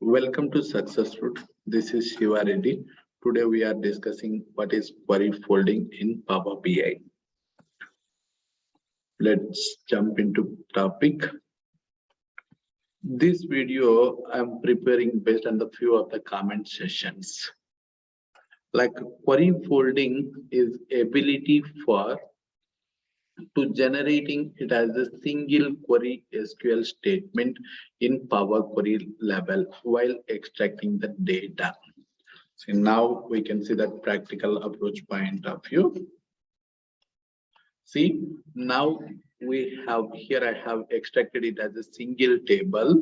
Welcome to Success Route. This is Shiva Reddy. Today we are discussing what is query folding in Power BI. Let's jump into topic. This video I'm preparing based on the few of the comment sessions. Like query folding is ability for to generating it as a single query SQL statement in Power Query level while extracting the data. So now we can see that practical approach point of view. See, now we have here, I have extracted it as a single table.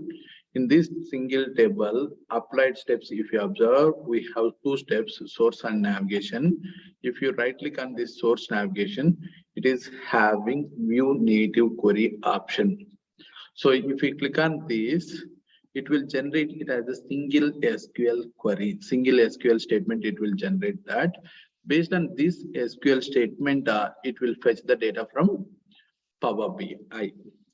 In this single table, applied steps, if you observe, we have two steps, source and navigation. If you right click on this source navigation, it is having view native query option. So if we click on this, it will generate it as a single SQL query, single SQL statement, it will generate that. Based on this SQL statement, it will fetch the data from Power BI.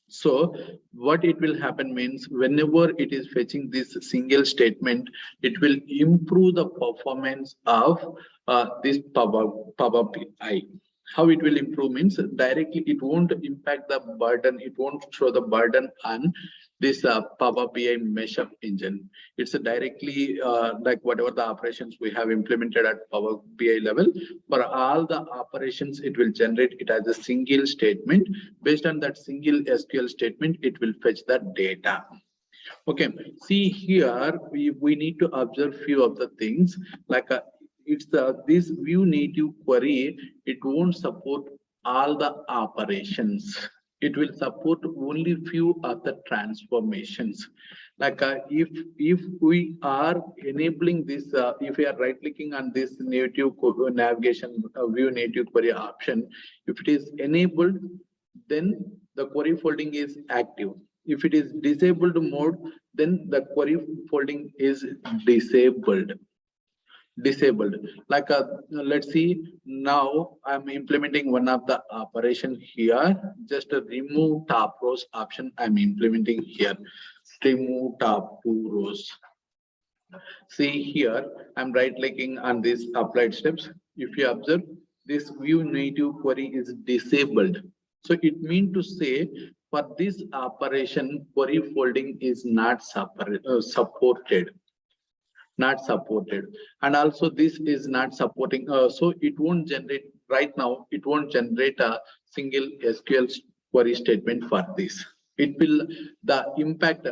So what it will happen means whenever it is fetching this single statement, it will improve the performance of this Power BI. How it will improve means directly it won't impact the burden, it won't show the burden on this Power BI mashup engine. It's directly like whatever the operations we have implemented at Power BI level, for all the operations it will generate it as a single statement. Based on that single SQL statement, it will fetch that data. Okay, see here we need to observe few of the things like it's this view native query, it won't support all the operations. It will support only few of the transformations. Like if we are enabling this, if we are right clicking on this native navigation view native query option, if it is enabled, then the query folding is active. If it is disabled mode, then the query folding is disabled. Like let's see, now I'm implementing one of the operation here. Just remove top rows option I'm implementing here. Remove top 2 rows. See here, I'm right clicking on this applied steps. If you observe, this view native query is disabled. So it means to say for this operation, query folding is not supported. And also this is not supporting, so it won't generate right now, it won't generate a single SQL query statement for this. It will, the impact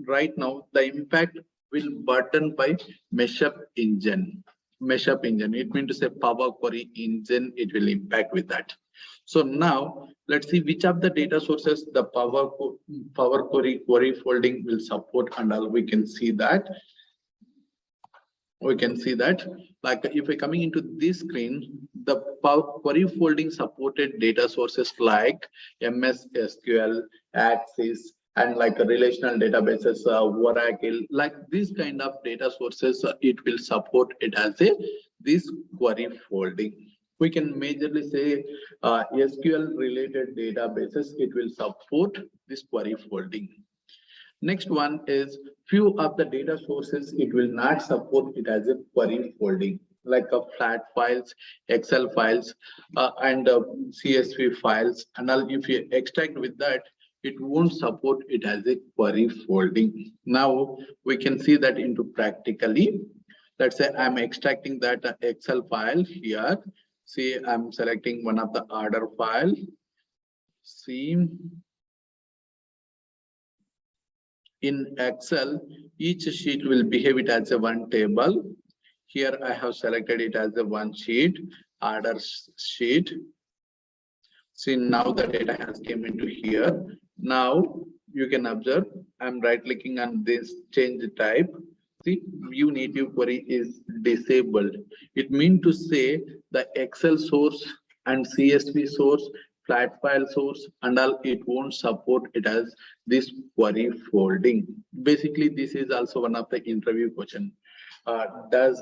right now, the impact will burden by mashup engine. It means to say Power Query engine, it will impact with that. So now let's see which of the data sources the Power Query folding will support, and all we can see that. Like if we're coming into this screen, the query folding supported data sources like MS SQL, Axis, and like relational databases, Oracle, like these kind of data sources, it will support it as this query folding. We can majorly say SQL related databases, it will support this query folding. Next one is few of the data sources, it will not support it as a query folding, like flat files, Excel files, and CSV files. And if you extract with that, it won't support it as a query folding. Now we can see that into practically. Let's say I'm extracting that Excel file here. See, I'm selecting one of the order file. See, in Excel, each sheet will behave it as a one table. Here I have selected it as a one sheet, order sheet. See, now the data has came into here. Now you can observe, I'm right clicking on this change type. See, view native query is disabled. It means to say the Excel source and CSV source, flat file source, and all, it won't support it as this query folding. Basically, this is also one of the interview question. Does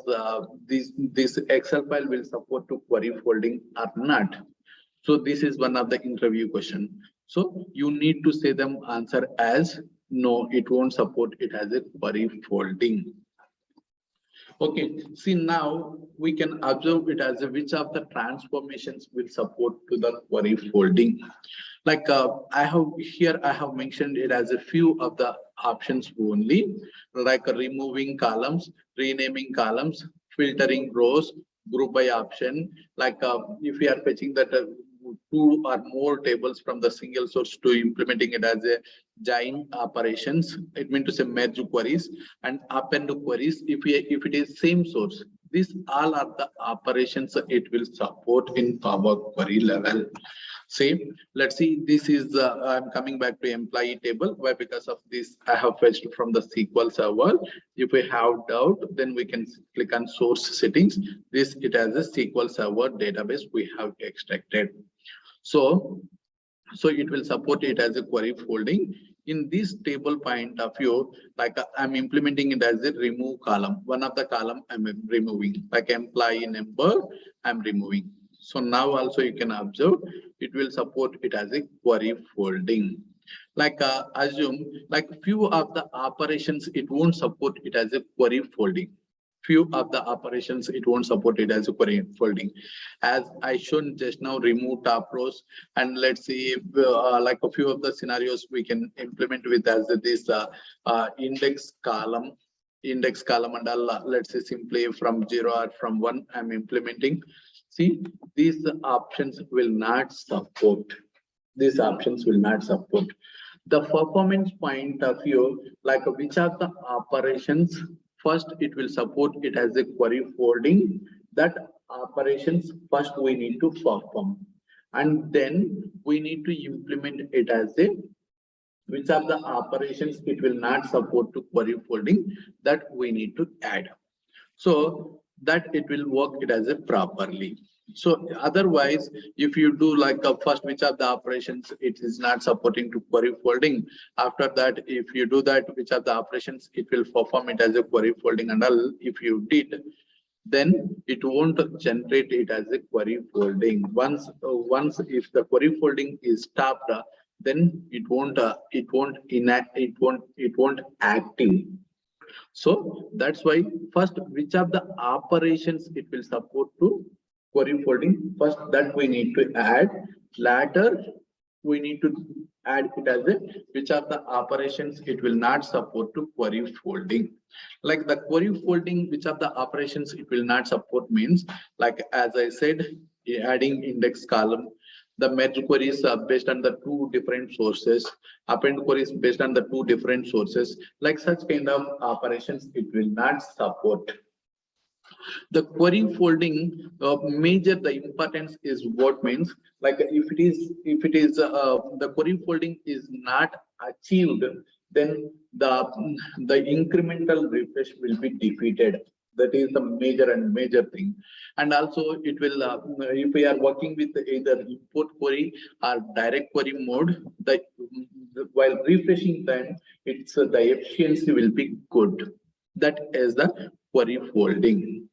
this Excel file will support to query folding or not? So this is one of the interview question. So you need to say them answer as No, it won't support it as a query folding. Okay, see now we can observe it as a which of the transformations will support to the query folding. Like I have mentioned it as a few of the options only, like removing columns, renaming columns, filtering rows, group by option. Like if we are fetching that two or more tables from the single source to implementing it as a join operations, it means to say merge queries and append queries. If it is same source, these all are the operations it will support in Power Query level. Same. Let's see. This is I'm coming back to employee table. Why? Because of this, I have fetched from the SQL Server. If we have doubt, then we can click on source settings. This it has a SQL Server database we have extracted. So it will support it as a query folding. In this table point of view, like I'm implementing it as a remove column. One of the column I'm removing, like employee number, I'm removing. So now also you can observe it will support it as a query folding. Like assume like few of the operations it won't support it as a query folding. Few of the operations it won't support it as a query folding. As I shown just now, remove top rows, and let's see if, like a few of the scenarios we can implement with as this index column and all, let's say simply from 0 or from 1 I'm implementing. See, these options will not support. These options will not support. The performance point of view, like which are the operations, first it will support it as a query folding. That operations first we need to perform, and then we need to implement it as a which are the operations it will not support to query folding, that we need to add, so that it will work it as a properly. So otherwise, if you do like first which are the operations it is not supporting to query folding, after that if you do that which are the operations it will perform it as a query folding and all, if you did, then it won't generate it as a query folding. Once if the query folding is stopped, then it won't active. So that's why first which of the operations it will support to query folding, first that we need to add. Later we need to add it as a which are the operations it will not support to query folding. Like the query folding, which are the operations it will not support means, like as I said, adding index column, the merge queries are based on the two different sources, append queries based on the two different sources, like such kind of operations it will not support. The query folding major the importance is what means, like if it is the query folding is not achieved, then the incremental refresh will be defeated. That is the major thing. And also it will if we are working with either import query or direct query mode, while refreshing time, it's the efficiency will be good. That is the query folding.